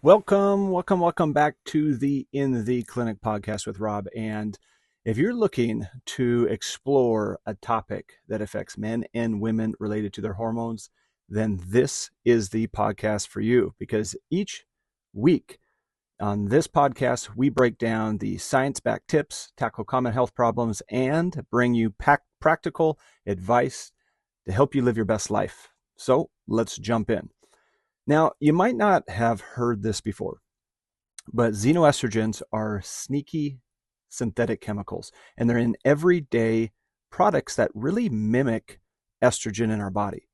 Welcome back to the In the Clinic podcast with Rob. And if you're looking to explore a topic that affects men and women related to their hormones, then this is the podcast for you, because each week on this podcast, we break down the science-backed tips, tackle common health problems, and bring you practical advice to help you live your best life. So let's jump in. Now, you might not have heard this before, but xenoestrogens are sneaky synthetic chemicals, and they're in everyday products that really mimic estrogen in our body.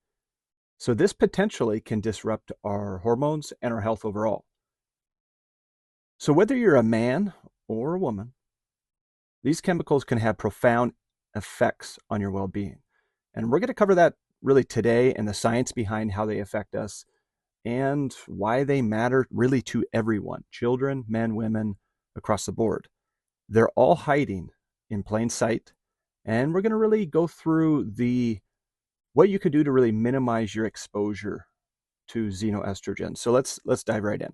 So this potentially can disrupt our hormones and our health overall. So whether you're a man or a woman, these chemicals can have profound effects on your well-being. And we're going to cover that really today, and the science behind how they affect us and why they matter really to everyone, children, men, women, across the board. They're all hiding in plain sight, and we're going to really go through what you can do to really minimize your exposure to xenoestrogen. So let's dive right in.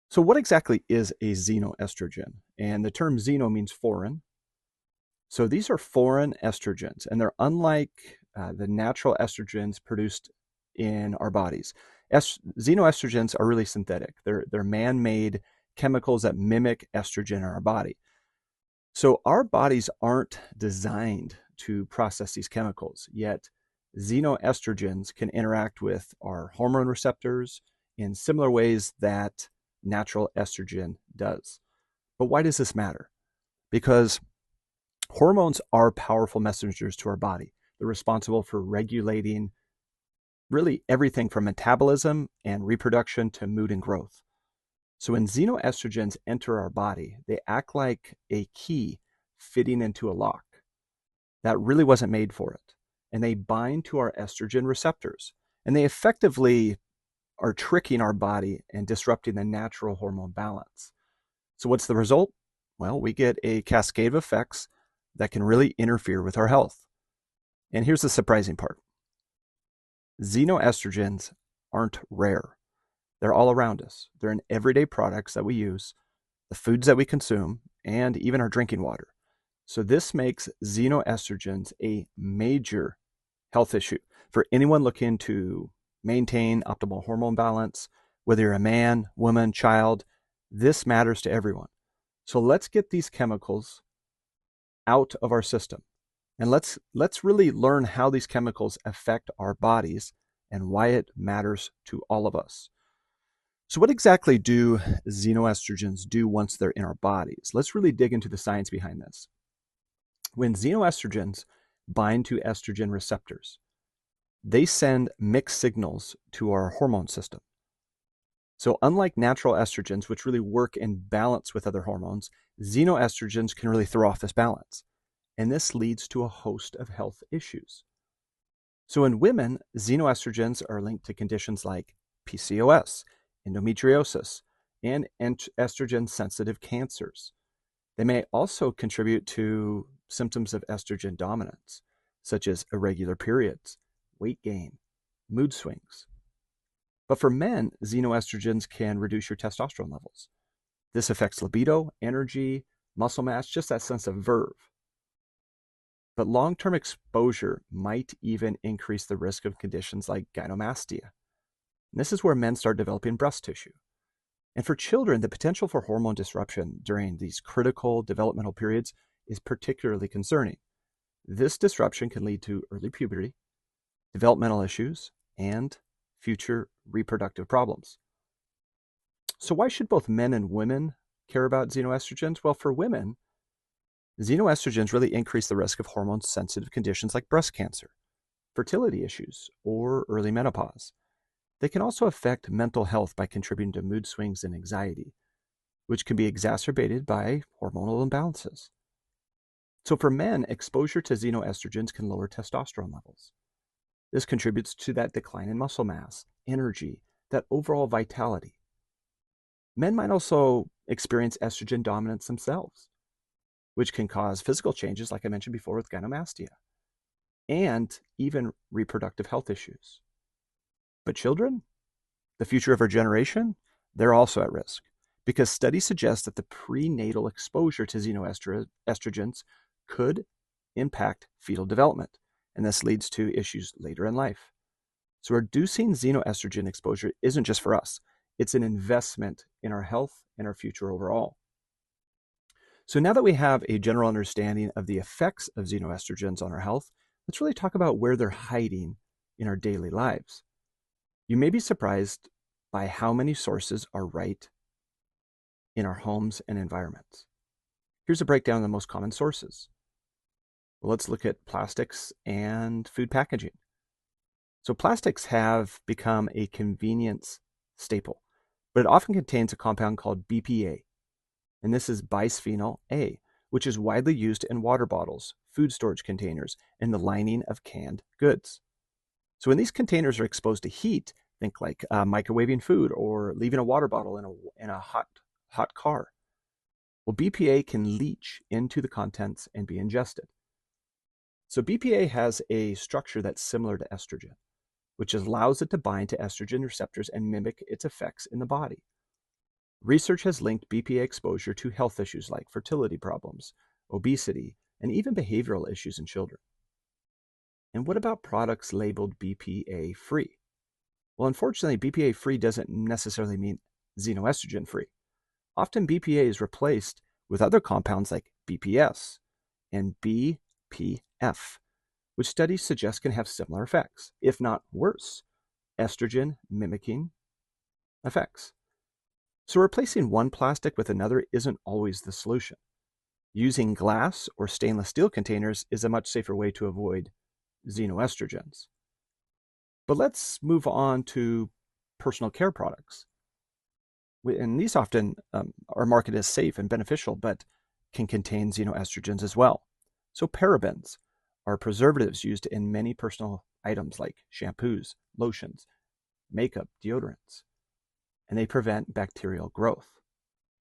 So what exactly is a xenoestrogen? And the term xeno means foreign. So these are foreign estrogens, and they're unlike the natural estrogens produced in our bodies. Xenoestrogens are really synthetic. They're man-made chemicals that mimic estrogen in our body. So our bodies aren't designed to process these chemicals, yet xenoestrogens can interact with our hormone receptors in similar ways that natural estrogen does. But why does this matter? Because hormones are powerful messengers to our body. They're responsible for regulating really everything from metabolism and reproduction to mood and growth. So when xenoestrogens enter our body, they act like a key fitting into a lock that really wasn't made for it. And they bind to our estrogen receptors. And they effectively are tricking our body and disrupting the natural hormone balance. So what's the result? Well, we get a cascade of effects that can really interfere with our health. And here's the surprising part. Xenoestrogens aren't rare. They're all around us. They're in everyday products that we use, the foods that we consume, and even our drinking water. So this makes xenoestrogens a major health issue for anyone looking to maintain optimal hormone balance, whether you're a man, woman, child. This matters to everyone. So let's get these chemicals out of our system. And let's really learn how these chemicals affect our bodies and why it matters to all of us. So what exactly do xenoestrogens do once they're in our bodies? Let's really dig into the science behind this. When xenoestrogens bind to estrogen receptors, they send mixed signals to our hormone system. So unlike natural estrogens, which really work in balance with other hormones, xenoestrogens can really throw off this balance. And this leads to a host of health issues. So in women, xenoestrogens are linked to conditions like PCOS, endometriosis, and estrogen-sensitive cancers. They may also contribute to symptoms of estrogen dominance, such as irregular periods, weight gain, mood swings. But for men, xenoestrogens can reduce your testosterone levels. This affects libido, energy, muscle mass, just that sense of verve. But long-term exposure might even increase the risk of conditions like gynecomastia. And this is where men start developing breast tissue. And for children, the potential for hormone disruption during these critical developmental periods is particularly concerning. This disruption can lead to early puberty, developmental issues, and future reproductive problems. So why should both men and women care about xenoestrogens? Well, for women, xenoestrogens really increase the risk of hormone-sensitive conditions like breast cancer, fertility issues, or early menopause. They can also affect mental health by contributing to mood swings and anxiety, which can be exacerbated by hormonal imbalances. So for men, exposure to xenoestrogens can lower testosterone levels. This contributes to that decline in muscle mass, energy, that overall vitality. Men might also experience estrogen dominance themselves, which can cause physical changes, like I mentioned before with gynecomastia, and even reproductive health issues. But children, the future of our generation, they're also at risk because studies suggest that the prenatal exposure to xenoestrogens could impact fetal development, and this leads to issues later in life. So reducing xenoestrogen exposure isn't just for us, it's an investment in our health and our future overall. So now that we have a general understanding of the effects of xenoestrogens on our health, let's really talk about where they're hiding in our daily lives. You may be surprised by how many sources are right in our homes and environments. Here's a breakdown of the most common sources. Well, let's look at plastics and food packaging. So plastics have become a convenience staple, but it often contains a compound called BPA, and this is bisphenol A, which is widely used in water bottles, food storage containers, and the lining of canned goods. So when these containers are exposed to heat, think like microwaving food or leaving a water bottle in a hot car. Well, BPA can leach into the contents and be ingested. So BPA has a structure that's similar to estrogen, which allows it to bind to estrogen receptors and mimic its effects in the body. Research has linked BPA exposure to health issues like fertility problems, obesity, and even behavioral issues in children. And what about products labeled BPA free? Well, unfortunately, BPA free doesn't necessarily mean xenoestrogen free. Often BPA is replaced with other compounds like BPS and BPF, which studies suggest can have similar effects, if not worse, estrogen mimicking effects. So replacing one plastic with another isn't always the solution. Using glass or stainless steel containers is a much safer way to avoid xenoestrogens. But let's move on to personal care products. And these often are marketed as safe and beneficial, but can contain xenoestrogens as well. So parabens are preservatives used in many personal items like shampoos, lotions, makeup, deodorants, and they prevent bacterial growth,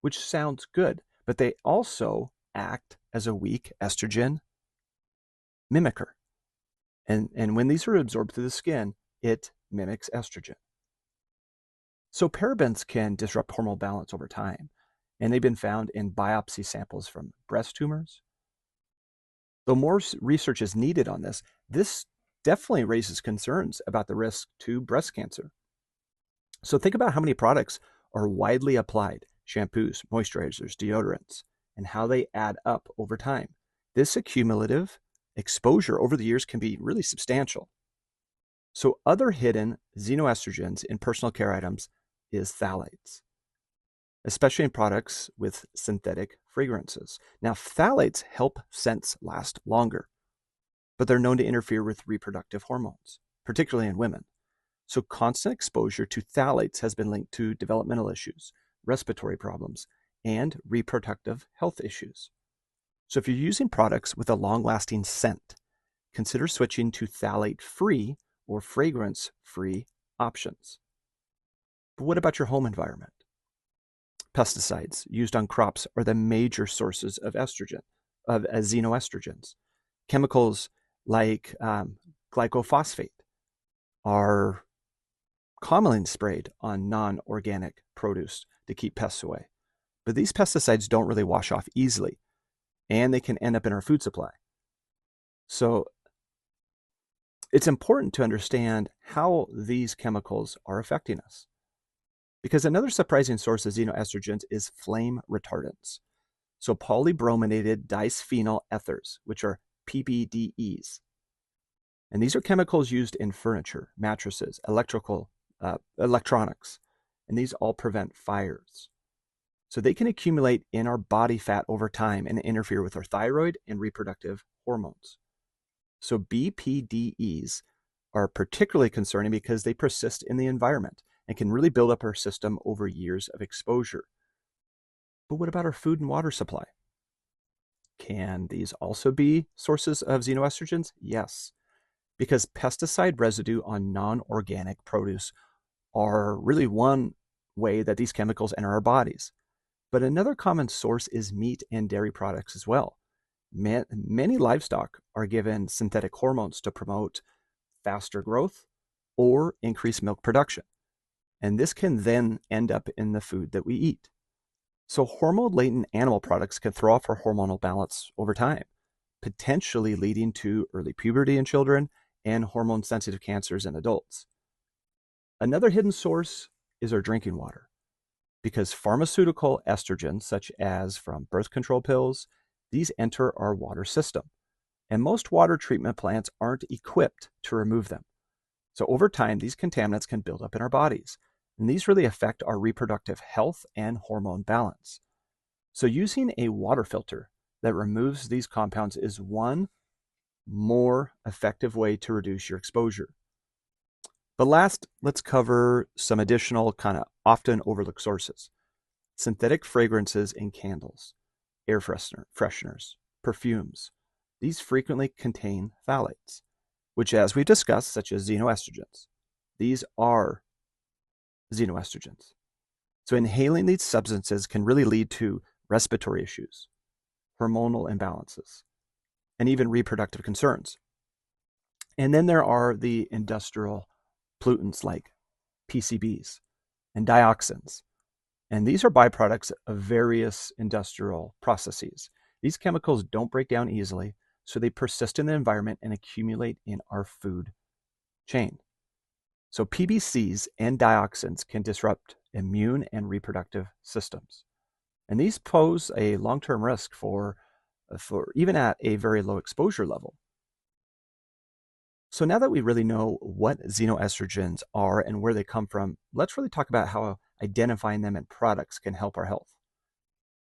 which sounds good, but they also act as a weak estrogen mimicker. And when these are absorbed through the skin, it mimics estrogen. So parabens can disrupt hormonal balance over time, and they've been found in biopsy samples from breast tumors. Though more research is needed on this definitely raises concerns about the risk to breast cancer. So think about how many products are widely applied, shampoos, moisturizers, deodorants, and how they add up over time. This accumulative exposure over the years can be really substantial. So other hidden xenoestrogens in personal care items is phthalates, especially in products with synthetic fragrances. Now, phthalates help scents last longer, but they're known to interfere with reproductive hormones, particularly in women. So constant exposure to phthalates has been linked to developmental issues, respiratory problems, and reproductive health issues. So if you're using products with a long-lasting scent, consider switching to phthalate-free or fragrance-free options. But what about your home environment? Pesticides used on crops are the major sources of xenoestrogens. Chemicals like glyphosate are commonly sprayed on non-organic produce to keep pests away. But these pesticides don't really wash off easily, and they can end up in our food supply. So it's important to understand how these chemicals are affecting us. Because another surprising source of xenoestrogens is flame retardants. So polybrominated disphenyl ethers, which are PBDEs. And these are chemicals used in furniture, mattresses, electronics, and these all prevent fires. So they can accumulate in our body fat over time and interfere with our thyroid and reproductive hormones. So BPDEs are particularly concerning because they persist in the environment and can really build up our system over years of exposure. But what about our food and water supply? Can these also be sources of xenoestrogens? Yes, because pesticide residue on non-organic produce are really one way that these chemicals enter our bodies. But another common source is meat and dairy products as well. Many livestock are given synthetic hormones to promote faster growth or increase milk production. and this can then end up in the food that we eat. So hormone-laden animal products can throw off our hormonal balance over time, potentially leading to early puberty in children and hormone-sensitive cancers in adults. Another hidden source is our drinking water, because pharmaceutical estrogens, such as from birth control pills, these enter our water system, and most water treatment plants aren't equipped to remove them. So over time, these contaminants can build up in our bodies, and these really affect our reproductive health and hormone balance. So using a water filter that removes these compounds is one more effective way to reduce your exposure. But last, let's cover some additional kind of often overlooked sources. Synthetic fragrances in candles, air fresheners, perfumes. These frequently contain phthalates, which, as we've discussed, such as xenoestrogens. These are xenoestrogens. So inhaling these substances can really lead to respiratory issues, hormonal imbalances, and even reproductive concerns. And then there are the industrial pollutants like PCBs and dioxins. And these are byproducts of various industrial processes. These chemicals don't break down easily, so they persist in the environment and accumulate in our food chain. So PBCs and dioxins can disrupt immune and reproductive systems. And these pose a long-term risk for even at a very low exposure level. So now that we really know what xenoestrogens are and where they come from, let's really talk about how identifying them in products can help our health.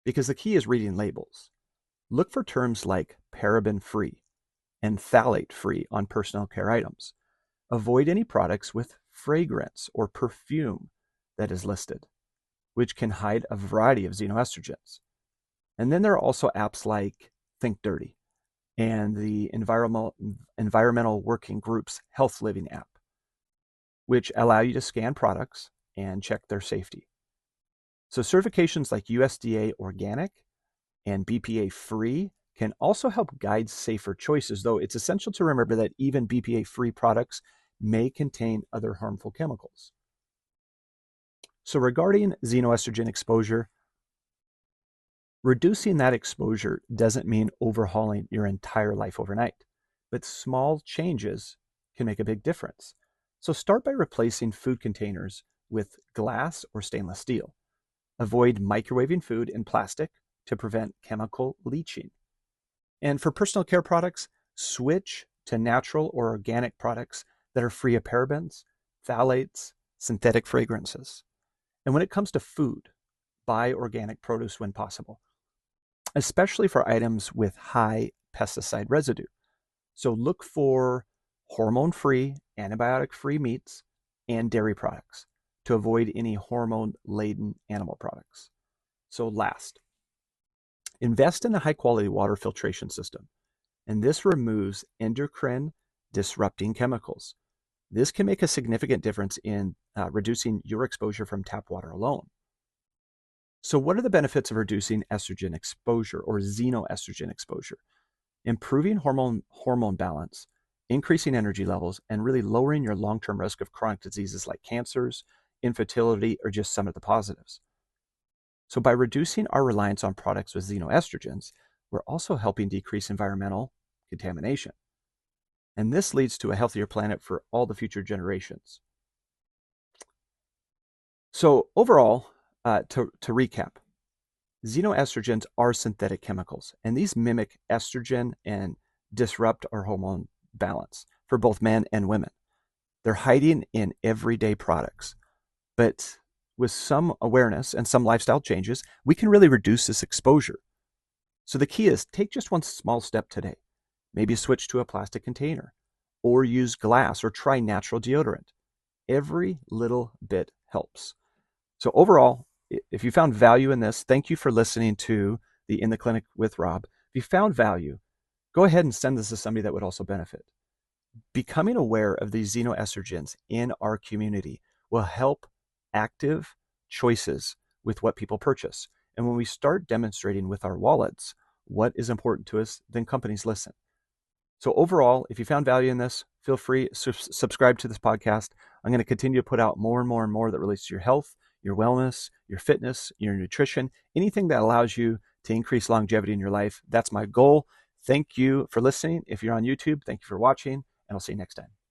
Because the key is reading labels. Look for terms like paraben-free and phthalate-free on personal care items. Avoid any products with fragrance or perfume that is listed, which can hide a variety of xenoestrogens. And then there are also apps like Think Dirty and the Environmental Working Group's Health Living app, which allow you to scan products and check their safety. So certifications like USDA Organic and BPA Free can also help guide safer choices, though it's essential to remember that even BPA-free products may contain other harmful chemicals. So regarding xenoestrogen exposure, reducing that exposure doesn't mean overhauling your entire life overnight, but small changes can make a big difference. So start by replacing food containers with glass or stainless steel. Avoid microwaving food in plastic to prevent chemical leaching. And for personal care products, switch to natural or organic products that are free of parabens, phthalates, synthetic fragrances. And when it comes to food, buy organic produce when possible, especially for items with high pesticide residue. So look for hormone-free, antibiotic-free meats and dairy products to avoid any hormone-laden animal products. So last, invest in a high-quality water filtration system, and this removes endocrine disrupting chemicals. This can make a significant difference in reducing your exposure from tap water alone. So what are the benefits of reducing estrogen exposure or xenoestrogen exposure? Improving hormone balance, increasing energy levels, and really lowering your long-term risk of chronic diseases like cancers, infertility, or just some of the positives. So by reducing our reliance on products with xenoestrogens, we're also helping decrease environmental contamination. And this leads to a healthier planet for all the future generations. So overall, to recap, xenoestrogens are synthetic chemicals, and these mimic estrogen and disrupt our hormone balance for both men and women. They're hiding in everyday products, but with some awareness and some lifestyle changes, we can really reduce this exposure. So the key is take just one small step today. Maybe switch to a plastic container, or use glass, or try natural deodorant. Every little bit helps. So overall, if you found value in this, thank you for listening to the In the Clinic with Rob. If you found value, go ahead and send this to somebody that would also benefit. Becoming aware of these xenoestrogens in our community will help active choices with what people purchase. And when we start demonstrating with our wallets what is important to us, then companies listen. So overall, if you found value in this, feel free to subscribe to this podcast. I'm going to continue to put out more and more and more that relates to your health, your wellness, your fitness, your nutrition, anything that allows you to increase longevity in your life. That's my goal. Thank you for listening. If you're on YouTube, thank you for watching, and I'll see you next time.